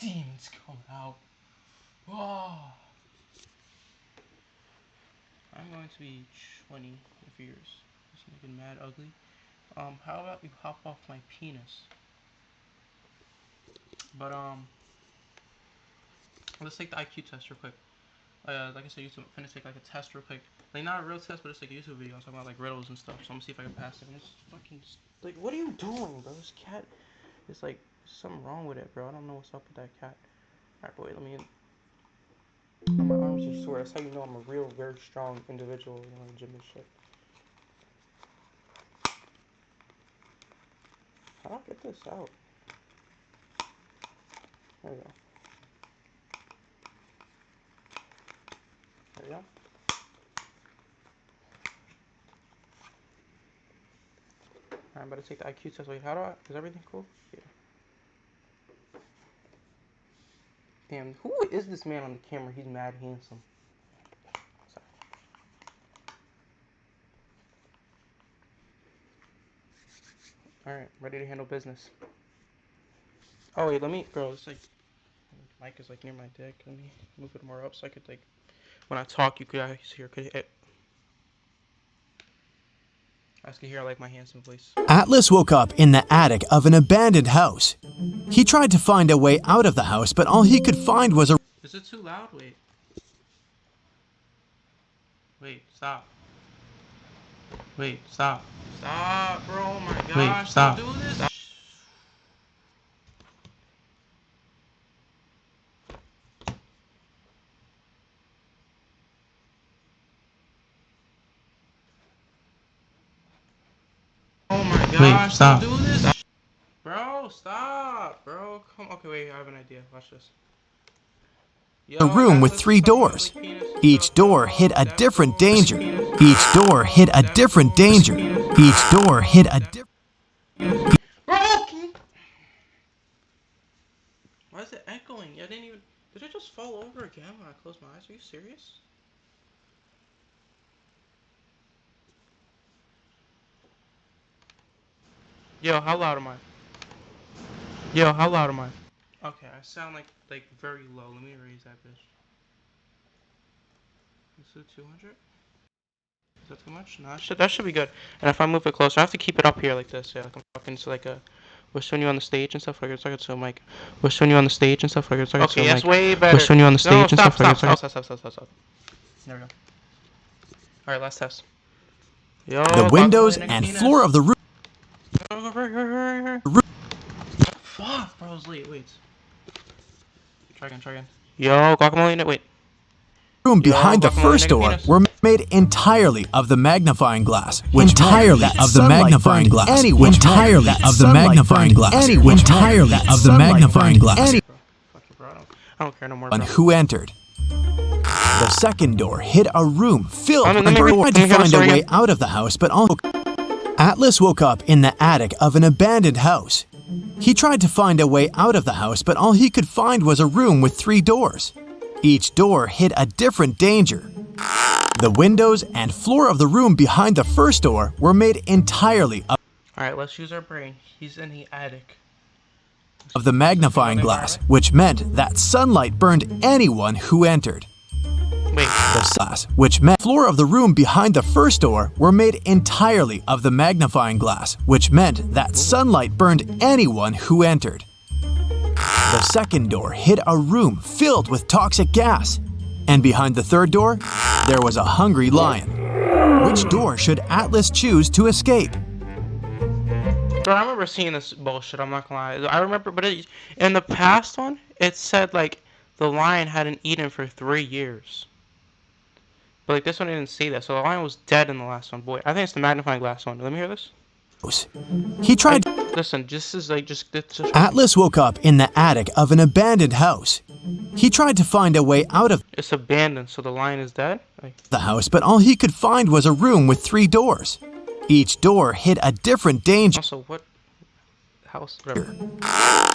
demons come out. Oh. I'm going to be 20 in a few years. It's looking mad ugly. How about you hop off my penis? But let's take the IQ test real quick. Like I said, I'm finna take like a test real quick. Like not a real test, but it's like a YouTube video. I'm talking about like riddles and stuff. So I'm gonna see if I can pass it. And it's fucking like, what are you doing, bro? This cat is like something wrong with it, bro. I don't know what's up with that cat. Alright, boy, let me. My arms are sore. That's how you know I'm a real, very strong individual. You know, gym and shit. How do I get this out? There we go. There we go. I'm about to take the IQ test. Wait, how do I? Is everything cool? Yeah. Damn, who is this man on the camera? He's mad handsome. Sorry. Alright, ready to handle business. Oh wait, let me, bro, it's like, the mic is like near my dick. Let me move it more up so I could like, when I talk, you guys hear, I can hear like my handsome voice. Atlas woke up in the attic of an abandoned house. He tried to find a way out of the house, but all he could find was a... Is it too loud? Wait. Wait, stop. Wait, stop. Stop, bro, oh my gosh. Wait, stop. Don't do this. Stop. Oh my gosh, wait, stop. Don't do this. Stop. Bro, stop, bro. Come, okay, wait, I have an idea. Watch this. A room with 3 doors. Each door hid a different danger. Each door hid a different danger. Each door hid a different... Bro! Why is it echoing? I didn't even... Did it just fall over again when I closed my eyes? Are you serious? Yo, how loud am I? Yo, how loud am I? Okay, I sound like very low. Let me raise that bitch. Is it 200? Is that too much? No, that should be good. And if I move it closer, I have to keep it up here like this. Yeah, like I'm talking to like a... We're showing you on the stage and stuff like it's like it's so mic. We're showing you on the stage and stuff like it's like it's so mic. Okay, that's way better. We're showing you on the stage and stuff like it's like... Stop. There we go. Alright, last test. Yo, the windows and floor of the room... Fuck, bro, I was late. Wait. Try again. Yo, guacamole in it. Wait. Room behind the first door were made entirely of the magnifying glass, which entirely of the magnifying glass, entirely of the magnifying glass, entirely of the magnifying glass. I don't care no more. And who entered? The second door hid a room filled with tried to find a way out of the house, but also Atlas woke up in the attic of an abandoned house. He tried to find a way out of the house, but all he could find was a room with 3 doors. Each door hid a different danger. The windows and floor of the room behind the first door were made entirely of... Alright, let's use our brain. He's in the attic. ...of the magnifying glass, which meant that sunlight burned anyone who entered. Wait. The glass, which meant the floor of the room behind the first door were made entirely of the magnifying glass, which meant that sunlight burned anyone who entered. The second door hid a room filled with toxic gas. And behind the third door, there was a hungry lion. Which door should Atlas choose to escape? Bro, I remember seeing this bullshit, I'm not gonna lie. I remember, but in the past one, it said, like, the lion hadn't eaten for 3 years. But, like, this one didn't say that, so the lion was dead in the last one. Boy, I think it's the magnifying glass one. Let me hear this. He tried... Listen, this is like just... Atlas woke up in the attic of an abandoned house. He tried to find a way out of... It's abandoned, so the lion is dead? The house, but all he could find was a room with 3 doors. Each door hid a different danger. Also, what... House? Whatever.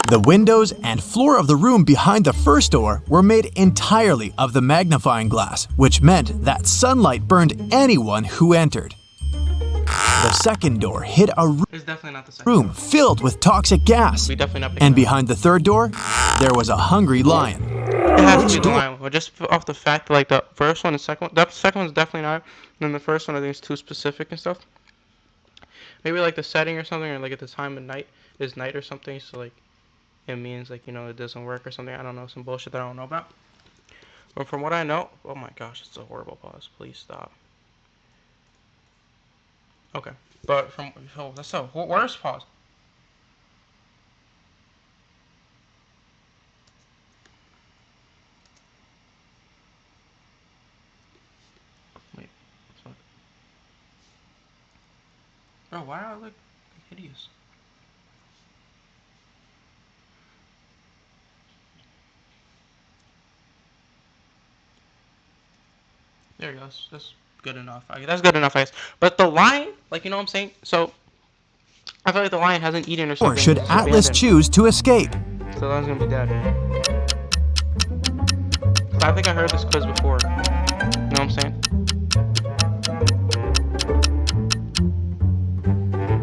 The windows and floor of the room behind the first door were made entirely of the magnifying glass, which meant that sunlight burned anyone who entered. The second door hid a room filled with toxic gas. And behind the third door, there was a hungry lion. It has to be the lion one, just off the fact that, like, the first one and second one, the second one's definitely not, and then the first one I think is too specific and stuff. Maybe like the setting or something, or like at the time of night is night or something, so like it means like, you know, it doesn't work or something. I don't know, some bullshit that I don't know about. But from what I know, oh my gosh, it's a horrible pause. Please stop. Okay, but from that's a worse pause. Wait, bro, why do I look hideous? There you go. That's good enough. That's good enough, I guess. But the lion, like, you know what I'm saying? So I feel like the lion hasn't eaten or something. Or should Atlas choose to escape? So the lion's gonna be dead. I think I heard this quiz before. You know what I'm saying?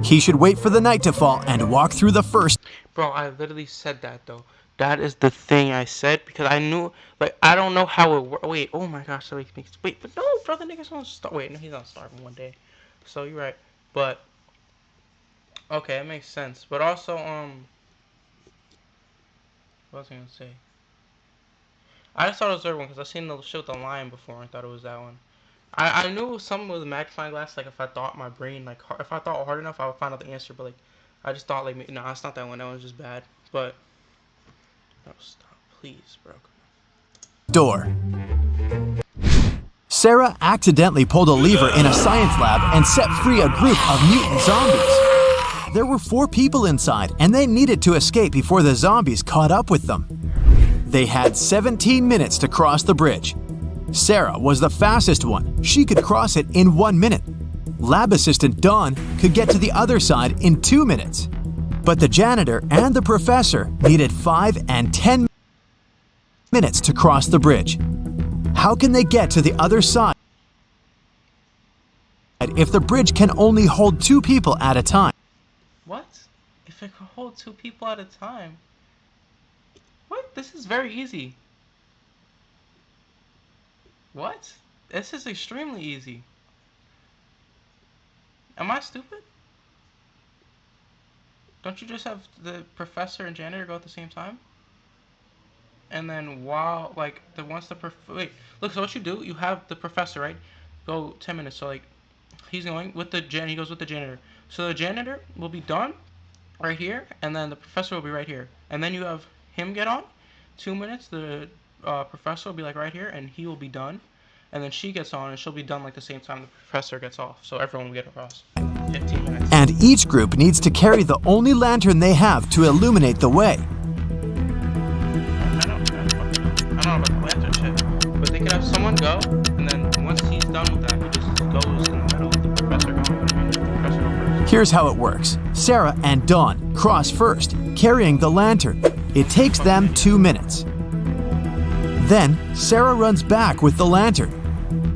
He should wait for the night to fall and walk through the first. Bro, I literally said that though. That is the thing I said because I knew, like, I don't know how it works. Wait, oh my gosh, so wait, but no, bro, the nigga's gonna starve. Wait, no, he's not starving one day. So you're right, but okay, it makes sense. But also, what was I gonna say? I just thought it was the third one because I seen the shit with the lion before and thought it was that one. I knew it was something with a magnifying glass. Like if I thought my brain, like if I thought hard enough, I would find out the answer. But like, I just thought like, no, it's not that one. That one's just bad. But no, stop, please, bro. Door. Sarah accidentally pulled a lever in a science lab and set free a group of mutant zombies. There were 4 people inside, and they needed to escape before the zombies caught up with them. They had 17 minutes to cross the bridge. Sarah was the fastest one. She could cross it in 1 minute. Lab assistant Dawn could get to the other side in 2 minutes. But the janitor and the professor needed 5 and 10 minutes to cross the bridge. How can they get to the other side if the bridge can only hold 2 people at a time? What? If it can hold 2 people at a time? What? This is very easy. What? This is extremely easy. Am I stupid? Don't you just have the professor and janitor go at the same time? And then while, like, wait, look, so what you do, you have the professor, right? Go 10 minutes, so, like, he's going with the he goes with the janitor. So the janitor will be done right here, and then the professor will be right here. And then you have him get on, 2 minutes, the professor will be, like, right here, and he will be done. And then she gets on, and she'll be done, like, the same time the professor gets off. So everyone will get across. 15 minutes. And each group needs to carry the only lantern they have to illuminate the way. I don't know about the lantern shit, but they could have someone go, and then once he's done with that, he just goes in the middle with the professor going. Here's how it works. Sarah and Dawn cross first, carrying the lantern. It takes them 2 minutes. Then, Sarah runs back with the lantern.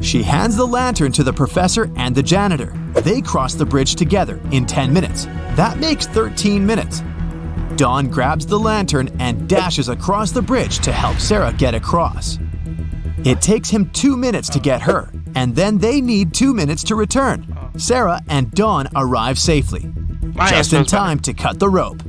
She hands the lantern to the professor and the janitor. They cross the bridge together in 10 minutes. That makes 13 minutes. Dawn grabs the lantern and dashes across the bridge to help Sarah get across. It takes him 2 minutes to get her, and then they need 2 minutes to return. Sarah and Dawn arrive safely, just in time to cut the rope.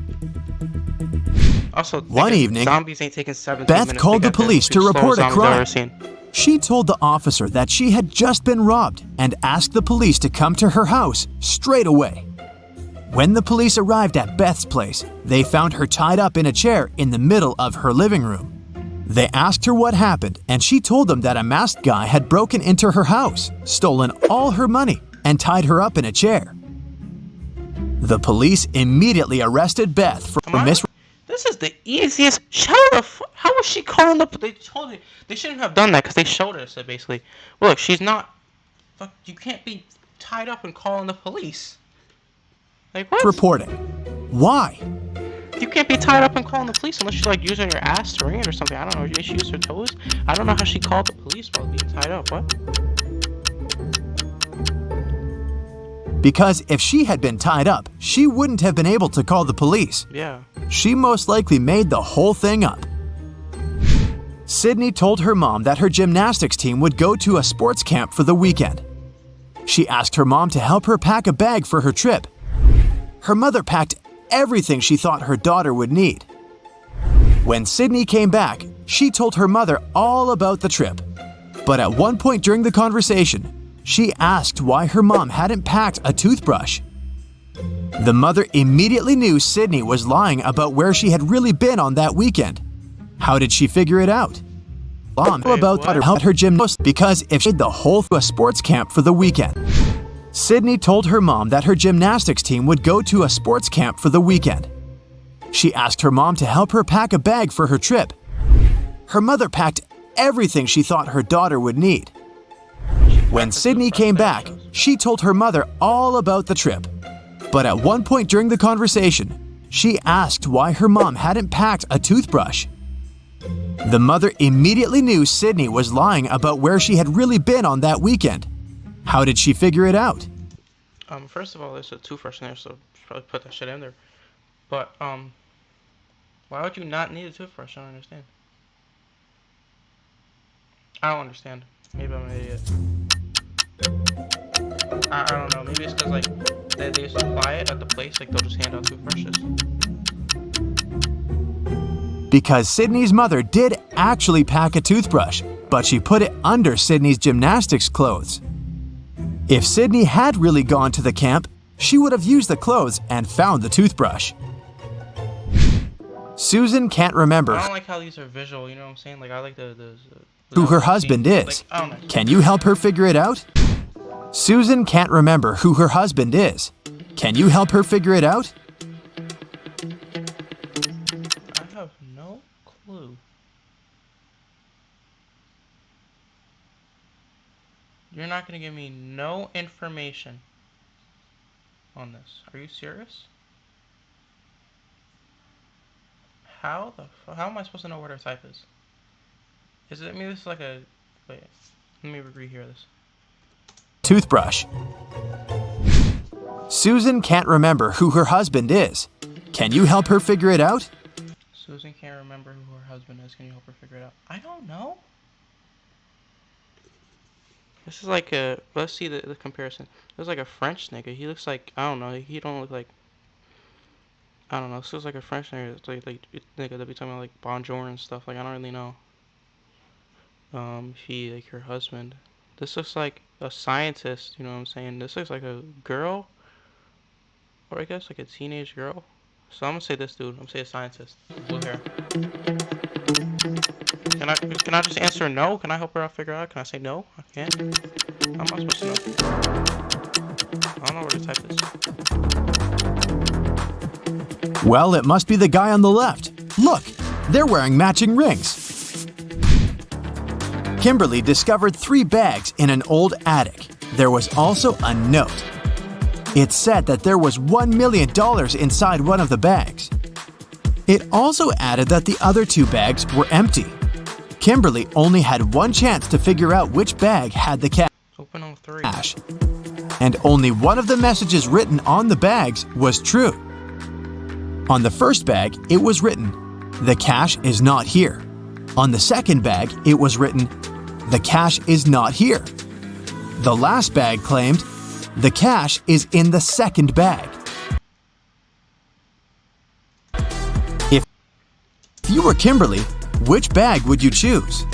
Also, one evening, zombies ain't taking 17 Beth minutes called the police to report a crime. I've She told the officer that she had just been robbed and asked the police to come to her house straight away. When the police arrived at Beth's place, they found her tied up in a chair in the middle of her living room. They asked her what happened, and she told them that a masked guy had broken into her house, stolen all her money, and tied her up in a chair. The police immediately arrested Beth for This is the easiest. How was she calling up? They told me they shouldn't have done that because they showed us it basically. Look, she's not. Fuck, you can't be tied up and calling the police. Like what? Reporting. Why? You can't be tied up and calling the police unless you're like using your ass to ring it or something. I don't know. She used her toes. I don't know how she called the police while being tied up. What? Because if she had been tied up, she wouldn't have been able to call the police. Yeah. She most likely made the whole thing up. Sydney told her mom that her gymnastics team would go to a sports camp for the weekend. She asked her mom to help her pack a bag for her trip. Her mother packed everything she thought her daughter would need. When Sydney came back, she told her mother all about the trip. But at one point during the conversation, she asked why her mom hadn't packed a toothbrush. The mother immediately knew Sydney was lying about where she had really been on that weekend. How did she figure it out? Mom about how to help her gymnast because if she did the whole a sports camp for the weekend. Sydney told her mom that her gymnastics team would go to a sports camp for the weekend. She asked her mom to help her pack a bag for her trip. Her mother packed everything she thought her daughter would need. When Sydney came back, she told her mother all about the trip. But at one point during the conversation, she asked why her mom hadn't packed a toothbrush. The mother immediately knew Sydney was lying about where she had really been on that weekend. How did she figure it out? First of all, there's a toothbrush in there, so probably put that shit in there. But, why would you not need a toothbrush? I don't understand. I don't understand. Maybe I'm an idiot. I don't know. Maybe it's because, like, they supply it at the place, like, they'll just hand out toothbrushes. Because Sydney's mother did actually pack a toothbrush, but she put it under Sydney's gymnastics clothes. If Sydney had really gone to the camp, she would have used the clothes and found the toothbrush. Susan can't remember I don't like how these are visual, you know what I'm saying? Like, I like who her husband is. Like, Can you help her figure it out? Susan can't remember who her husband is. Can you help her figure it out? I have no clue. You're not going to give me no information on this. Are you serious? How am I supposed to know what her type is? Is it, I mean, this is like a, wait, let me rehear this. Toothbrush. Susan can't remember who her husband is. Can you help her figure it out? Susan can't remember who her husband is. Can you help her figure it out? I don't know. This is like a, let's see the comparison. This is like a French nigga. He looks like, I don't know, he don't look like, I don't know, this looks like a French nigga. It's like nigga that be talking about like bonjour and stuff. Like, I don't really know. If he, like, her husband. This looks like a scientist, you know what I'm saying? This looks like a girl, or I guess like a teenage girl. So I'm gonna say this dude. I'm gonna say a scientist. Blue hair. Can I just answer no? Can I help her out figure out? Can I say no? I can't. How am I supposed to know? I don't know what the type is. Well, it must be the guy on the left. Look, they're wearing matching rings. Kimberly discovered 3 bags in an old attic. There was also a note. It said that there was $1 million inside one of the bags. It also added that the other 2 bags were empty. Kimberly only had one chance to figure out which bag had the cash. Open all 3. And only one of the messages written on the bags was true. On the first bag, it was written, "The cash is not here." On the second bag, it was written, "The cash is not here." The last bag claimed, "The cash is in the second bag." If you were Kimberly, which bag would you choose?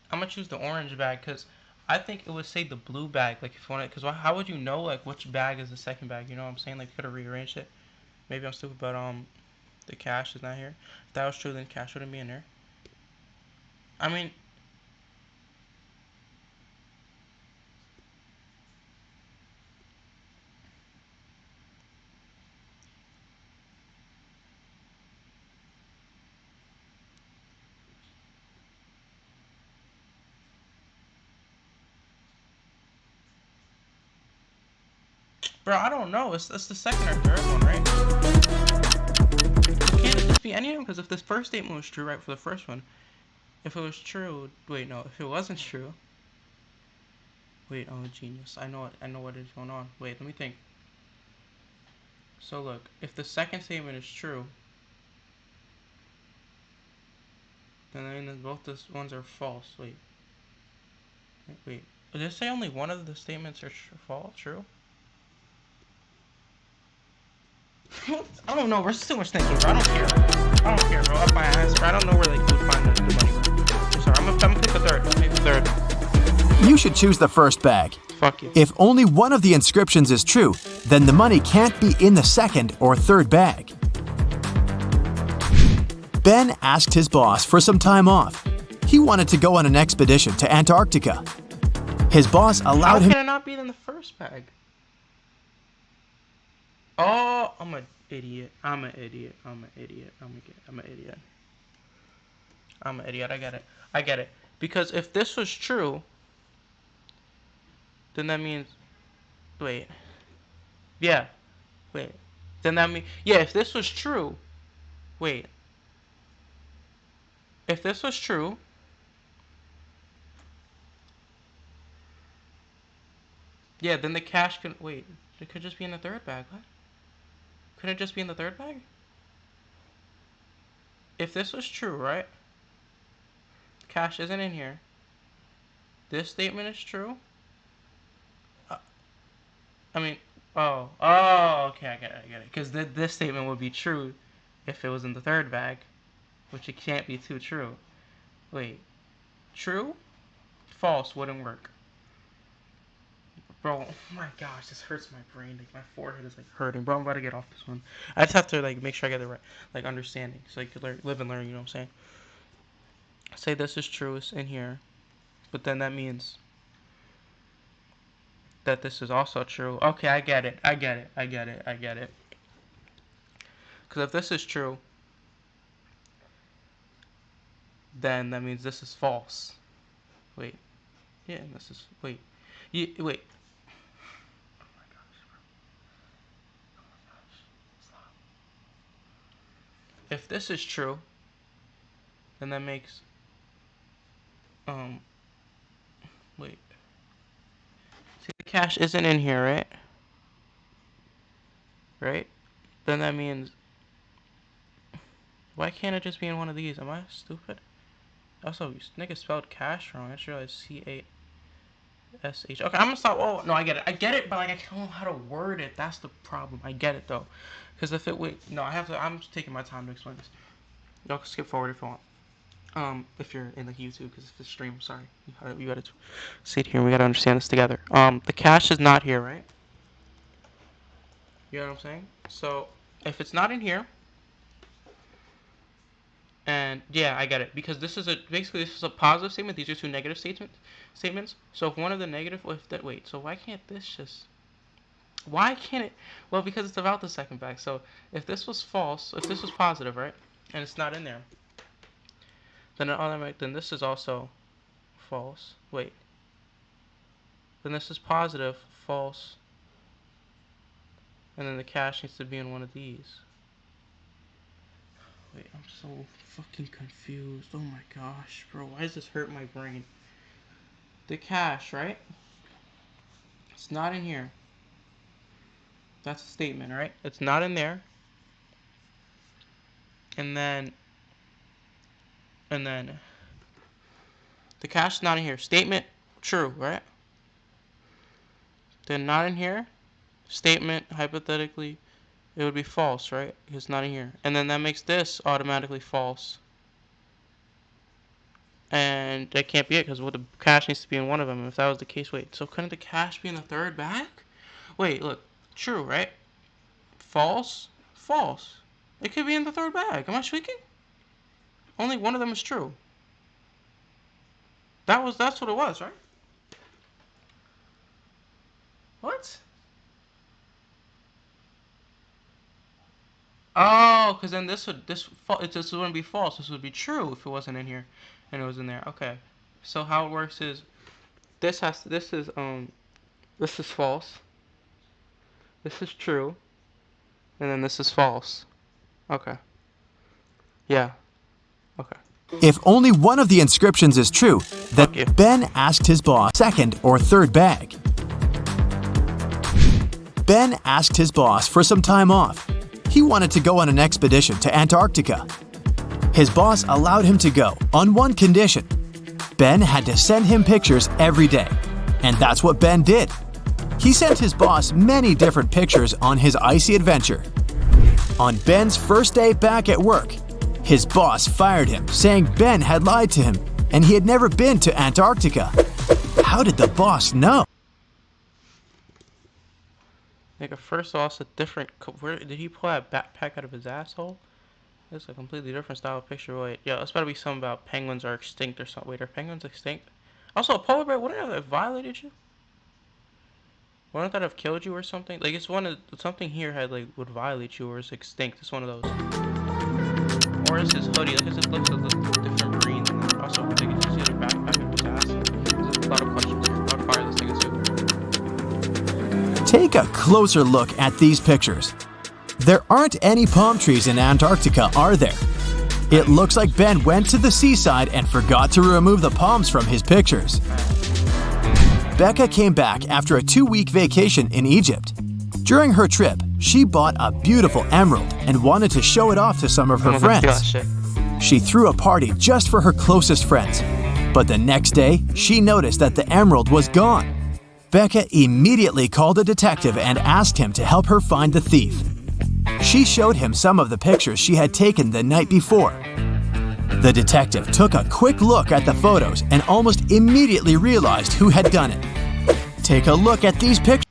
I'm gonna choose the orange bag because I think it would say the blue bag. Like, if you want it, because how would you know like which bag is the second bag? You know what I'm saying? Like, you could have rearranged it. Maybe I'm stupid, but the cash is not here. If that was true, then cash wouldn't be in there. I mean, bro, I don't know. It's the second or third one, right? Can't it just be any of them? Because if this first statement was true, right, for the first one, If it was true, wait, no. If it wasn't true, wait. I'm a genius. I know what is going on. Wait, let me think. So look, if the second statement is true, then both these ones are false. Wait. Did it say only one of the statements are false? True? I don't know. We're too much thinking, bro. I don't care, bro. Up my ass, bro. I don't know where they could find the money, bro. I'm sorry. I'm gonna pick the third. Pick the third. You should choose the first bag. Fuck you. If only one of the inscriptions is true, then the money can't be in the second or third bag. Ben asked his boss for some time off. He wanted to go on an expedition to Antarctica. His boss allowed him. How can it not be in the first bag? Oh, I'm an idiot. I'm an idiot. I get it. Because if this was true, then that means, wait. Yeah. Wait. Then that means, yeah, if this was true, wait. If this was true, yeah, then the cash can, wait. It could just be in the third bag. What? Could it just be in the third bag? If this was true, right? Cash isn't in here. This statement is true. Okay, I get it. Because this statement would be true if it was in the third bag, which it can't be too true. Wait, true? False wouldn't work. Bro, oh my gosh, this hurts my brain. Like, my forehead is, like, hurting. Bro, I'm about to get off this one. I just have to, like, make sure I get the right, like, understanding. So I could live and learn, you know what I'm saying? Say this is true, it's in here. But then that means that this is also true. Okay, I get it. Because if this is true, then that means this is false. Wait. Yeah, this is, wait. Wait. If this is true, then that makes, wait. See, the cash isn't in here, right? Right? Then that means, why can't it just be in one of these? Am I stupid? Also, nigga spelled cash wrong. I just realized C-A-S-H. Okay, I'm gonna stop. Oh, no, I get it, but, like, I don't know how to word it. That's the problem. I get it, though. Because if it, wait, no, I'm just taking my time to explain this. Y'all can skip forward if you want. If you're in the YouTube, because it's the stream, sorry. You gotta sit here and we gotta understand this together. The cash is not here, right? You know what I'm saying? So, if it's not in here, and yeah, I get it, because basically this is a positive statement, these are two negative statements. So if one of the negative, so why can't it, well, because it's about the second bag. So if this was false, if this was positive, right, and it's not in there, then this is also false. Wait. Then this is positive, false, and then the cash needs to be in one of these. Wait, I'm so fucking confused. Oh my gosh, bro, why does this hurt my brain? The cash, right? It's not in here. That's a statement, right? It's not in there. And then the cash is not in here. Statement true, right? Then not in here. Statement, hypothetically, it would be false, right? It's not in here. And then that makes this automatically false. And that can't be it, because the cash needs to be in one of them. If that was the case, wait. So couldn't the cash be in the third bag? Wait, look. True, right? False? False. It could be in the third bag. Am I speaking? Only one of them is true. That's what it was, right? What? Oh, because then this wouldn't be false. This would be true if it wasn't in here, and it was in there. Okay. So how it works is, this is false. This is true, and then this is false. Okay. Yeah. Okay. If only one of the inscriptions is true, then Ben asked his boss second or third bag. Ben asked his boss for some time off. He wanted to go on an expedition to Antarctica. His boss allowed him to go on one condition. Ben had to send him pictures every day, and that's what Ben did. He sent his boss many different pictures on his icy adventure. On Ben's first day back at work, his boss fired him, saying Ben had lied to him and he had never been to Antarctica. How did the boss know? Nigga, first off, it's a different. Where did he pull that backpack out of his asshole? That's a completely different style of picture. Wait, yeah, it's better be something about penguins are extinct or something. Wait, are penguins extinct? Also, a polar bear, wouldn't that have violated you? Wouldn't that have killed you or something? Like, it's one of something here had like would violate you or is extinct. It's one of those. Or is his hoodie? Look, it looks a little different green. Also, I think it's just either backpack or his ass. There's a lot of questions here. I'll fire this thing too. Take a closer look at these pictures. There aren't any palm trees in Antarctica, are there? It looks like Ben went to the seaside and forgot to remove the palms from his pictures. Becca came back after a 2-week vacation in Egypt. During her trip, she bought a beautiful emerald and wanted to show it off to some of her friends. She threw a party just for her closest friends. But the next day, she noticed that the emerald was gone. Becca immediately called a detective and asked him to help her find the thief. She showed him some of the pictures she had taken the night before. The detective took a quick look at the photos and almost immediately realized who had done it. Take a look at these pictures.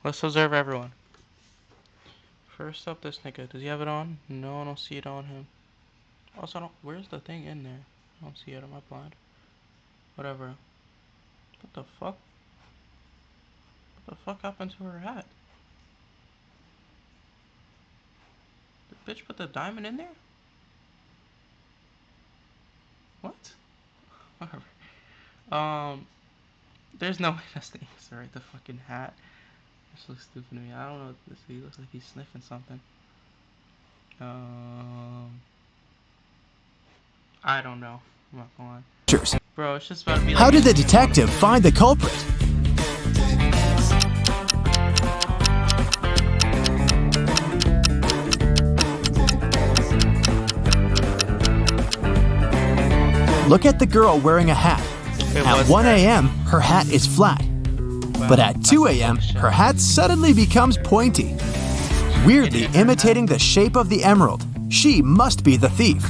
Let's observe everyone. First up, this nigga. Does he have it on? No, I don't see it on him. Also, where's the thing in there? I don't see it. Am I blind? Whatever. What the fuck? What the fuck happened to her hat? The bitch put the diamond in there? What? Whatever. There's no way that's the answer, right? The fucking hat. This looks stupid to me. I don't know what this is. He looks like he's sniffing something. I don't know. I'm not gonna lie. Bro, it's just about to be like. How did the detective find the culprit? Look at the girl wearing a hat. At 1 a.m., her hat is flat. But at 2 a.m., her hat suddenly becomes pointy. Weirdly imitating the shape of the emerald, she must be the thief.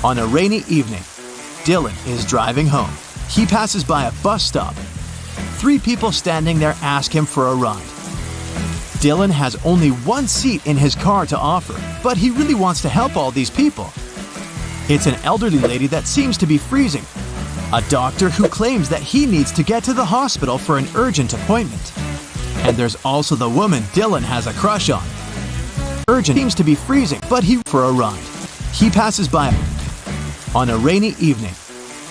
On a rainy evening, Dylan is driving home. He passes by a bus stop. 3 people standing there ask him for a ride. Dylan has only one seat in his car to offer, but he really wants to help all these people. It's an elderly lady that seems to be freezing, a doctor who claims that he needs to get to the hospital for an urgent appointment. And there's also the woman Dylan has a crush on. Urgent seems to be freezing, but he for a ride. He passes by. On a rainy evening,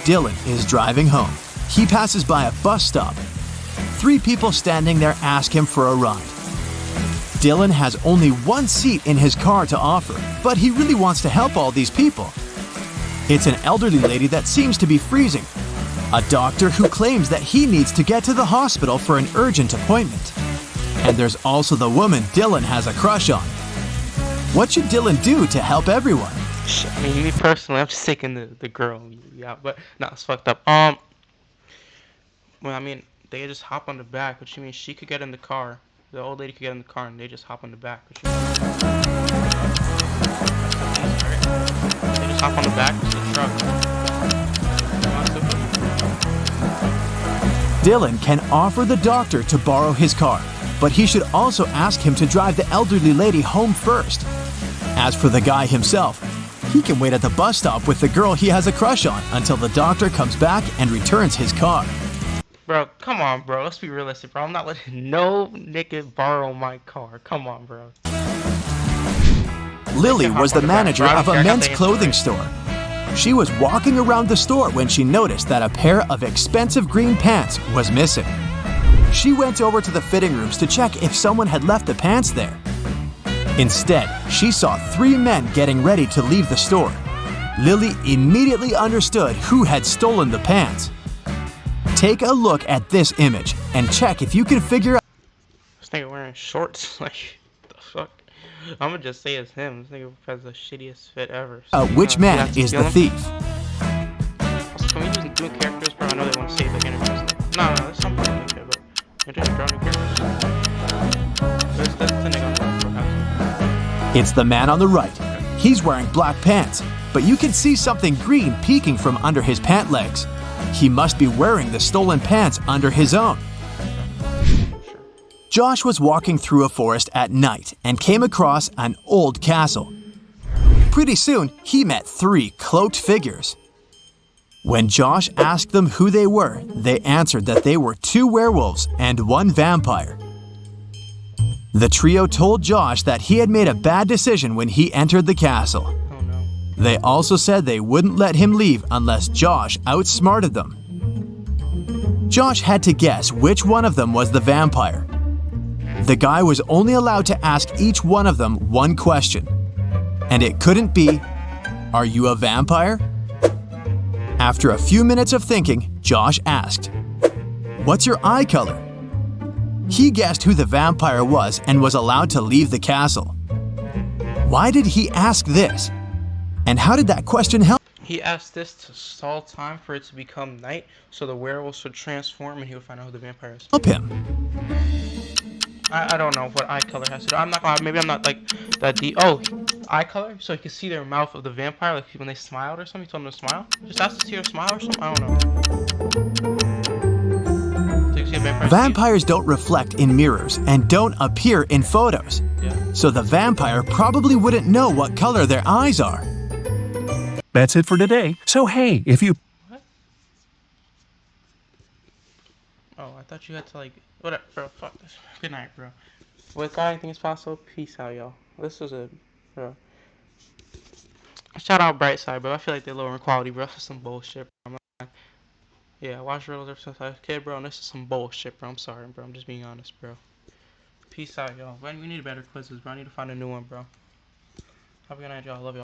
Dylan is driving home. He passes by a bus stop. 3 people standing there ask him for a ride. Dylan has only one seat in his car to offer, but he really wants to help all these people. It's an elderly lady that seems to be freezing, a doctor who claims that he needs to get to the hospital for an urgent appointment. And there's also the woman Dylan has a crush on. What should Dylan do to help everyone? I mean, me personally, I'm just taking the girl. Yeah, but no, it's fucked up. Well, I mean, they just hop on the back, which means she could get in the car. The old lady could get in the car, and they just hop on the back. Which means they just hop on the back of the truck. Dylan can offer the doctor to borrow his car, but he should also ask him to drive the elderly lady home first. As for the guy himself, he can wait at the bus stop with the girl he has a crush on until the doctor comes back and returns his car. Bro, come on, bro. Let's be realistic, bro. I'm not letting no nigga borrow my car. Come on, bro. Lily was the manager of a men's clothing store. She was walking around the store when she noticed that a pair of expensive green pants was missing. she went over to the fitting rooms to check if someone had left the pants there. Instead, she saw 3 men getting ready to leave the store. Lily immediately understood who had stolen the pants. Take a look at this image and check if you can figure out. This nigga wearing shorts, like, the fuck? I'm gonna just say it's him. This nigga has the shittiest fit ever. So, Which man is the thief. Also, can we just do characters, bro? I know they want to save like interviews. No, that's something like that, bro. You're just drawing characters. That's the nigga on the left. It's the man on the right. He's wearing black pants, but you can see something green peeking from under his pant legs. He must be wearing the stolen pants under his own. Josh was walking through a forest at night and came across an old castle. Pretty soon, he met 3 cloaked figures. When Josh asked them who they were, they answered that they were 2 werewolves and 1 vampire. The trio told Josh that he had made a bad decision when he entered the castle. Oh no. They also said they wouldn't let him leave unless Josh outsmarted them. Josh had to guess which one of them was the vampire. The guy was only allowed to ask each one of them 1 question. And it couldn't be, "Are you a vampire?" After a few minutes of thinking, Josh asked, "What's your eye color?" He guessed who the vampire was and was allowed to leave the castle. Why did he ask this? And how did that question help? He asked this to stall time for it to become night, so the werewolves would transform and he would find out who the vampire is. Help him. I don't know what eye color has to do. I'm not gonna, maybe I'm not like that deep. Oh, eye color? So you can see their mouth of the vampire, like when they smiled or something. You told them to smile? Just ask to see their smile or something? I don't know. So you can see a vampire. Vampires don't reflect in mirrors and don't appear in photos. Yeah. So the vampire probably wouldn't know what color their eyes are. That's it for today. So hey, if you... What? Oh, I thought you had to like... Whatever, bro. Fuck this. Good night, bro. With God, anything is possible. Peace out, y'all. This was a... Bro. Shout out Brightside, bro. I feel like they're lowering quality, bro. This is some bullshit, bro. I'm not... Yeah, I watched Riddles ever since I was a kid, bro. And this is some bullshit, bro. I'm sorry, bro. I'm just being honest, bro. Peace out, y'all. We need better quizzes, bro. I need to find a new one, bro. Have a good night, y'all. Love y'all.